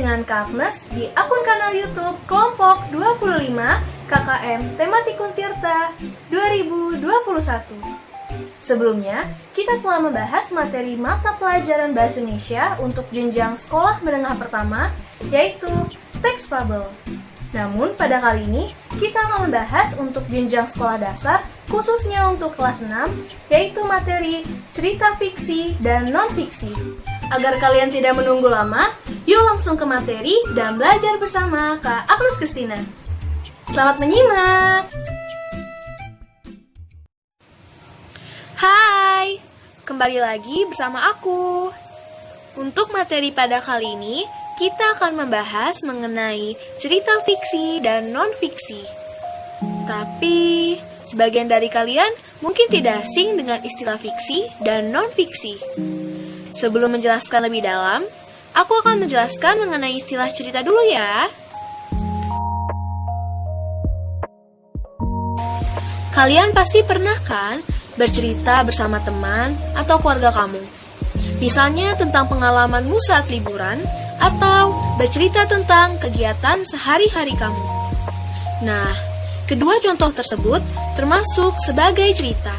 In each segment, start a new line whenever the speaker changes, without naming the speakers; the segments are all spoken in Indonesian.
dengan Kak Agnes di akun kanal YouTube Kelompok 25 KKM Tematikun Tirta 2021. Sebelumnya, kita telah membahas materi mata pelajaran Bahasa Indonesia untuk jenjang sekolah menengah pertama, yaitu teks fabel. Namun, pada kali ini, kita akan membahas untuk jenjang sekolah dasar, khususnya untuk kelas 6, yaitu materi cerita fiksi dan non-fiksi. Agar kalian tidak menunggu lama, yuk langsung ke materi dan belajar bersama Kak Agnes Christina. Selamat menyimak! Hai, kembali lagi bersama aku. Untuk materi pada kali ini, kita akan membahas mengenai cerita fiksi dan non-fiksi. Tapi, sebagian dari kalian mungkin tidak asing dengan istilah fiksi dan non-fiksi. Sebelum menjelaskan lebih dalam, aku akan menjelaskan mengenai istilah cerita dulu ya. Kalian pasti pernah kan bercerita bersama teman atau keluarga kamu? Misalnya tentang pengalamanmu saat liburan, atau bercerita tentang kegiatan sehari-hari kamu. Nah, kedua contoh tersebut termasuk sebagai cerita.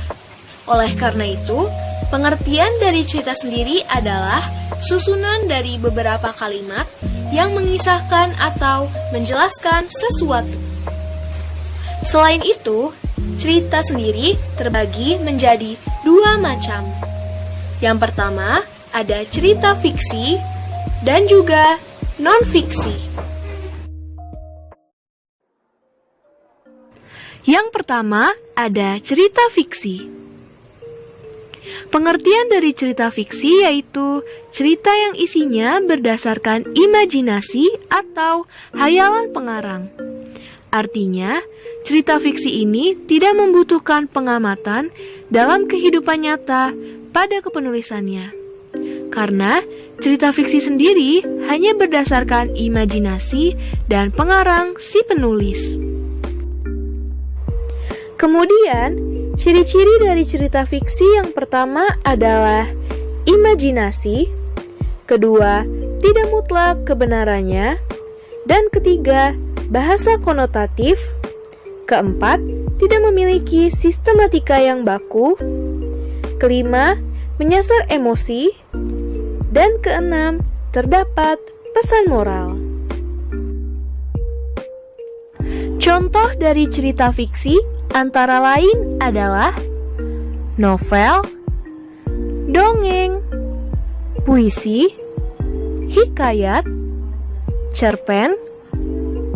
Oleh karena itu, pengertian dari cerita sendiri adalah susunan dari beberapa kalimat yang mengisahkan atau menjelaskan sesuatu. Selain itu, cerita sendiri terbagi menjadi dua macam. Yang pertama, ada cerita fiksi dan juga non-fiksi. Yang pertama, ada cerita fiksi. Pengertian dari cerita fiksi yaitu cerita yang isinya berdasarkan imajinasi atau hayalan pengarang. Artinya, cerita fiksi ini tidak membutuhkan pengamatan dalam kehidupan nyata pada kepenulisannya. Karena cerita fiksi sendiri hanya berdasarkan imajinasi dan pengarang si penulis. Kemudian, ciri-ciri dari cerita fiksi yang pertama adalah imajinasi, kedua, tidak mutlak kebenarannya, dan ketiga, bahasa konotatif, keempat, tidak memiliki sistematika yang baku, kelima, menyasar emosi, dan keenam, terdapat pesan moral. Contoh dari cerita fiksi antara lain adalah novel, dongeng, puisi, hikayat, cerpen,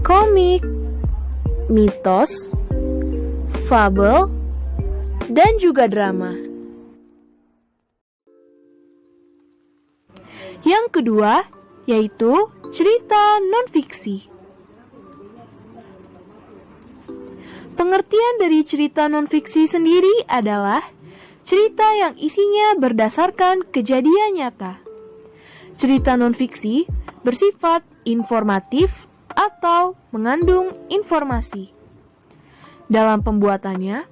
komik, mitos, fabel, dan juga drama. Yang kedua, yaitu cerita non-fiksi. Pengertian dari cerita non-fiksi sendiri adalah cerita yang isinya berdasarkan kejadian nyata. Cerita non-fiksi bersifat informatif atau mengandung informasi. Dalam pembuatannya,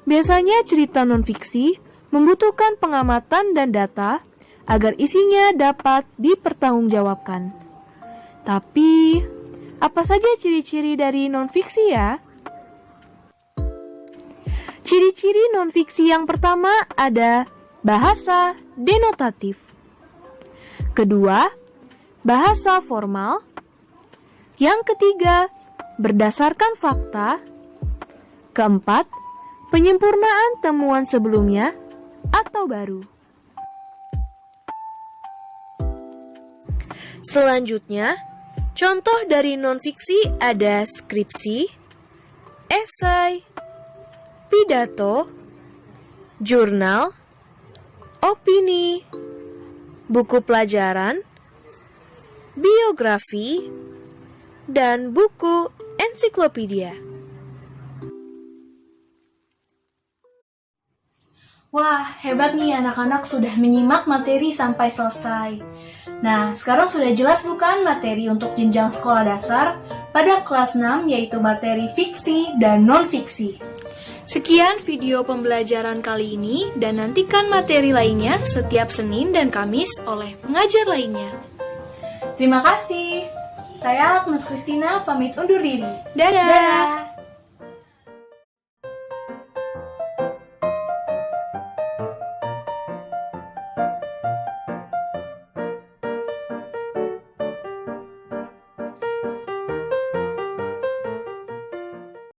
biasanya cerita non-fiksi membutuhkan pengamatan dan data agar isinya dapat dipertanggungjawabkan. Tapi, apa saja ciri-ciri dari non-fiksi ya? Ciri-ciri non-fiksi yang pertama ada bahasa denotatif. Kedua, bahasa formal. Yang ketiga, berdasarkan fakta. Keempat, penyempurnaan temuan sebelumnya atau baru. Selanjutnya, contoh dari non-fiksi ada skripsi, esai, pidato, jurnal, opini, buku pelajaran, biografi, dan buku ensiklopedia. Wah, hebat nih anak-anak sudah menyimak materi sampai selesai. Nah, sekarang sudah jelas bukan materi untuk jenjang sekolah dasar pada kelas 6 yaitu materi fiksi dan non-fiksi. Sekian video pembelajaran kali ini dan nantikan materi lainnya setiap Senin dan Kamis oleh pengajar lainnya. Terima kasih.
Saya Agnes Christina pamit undur diri.
Dadah!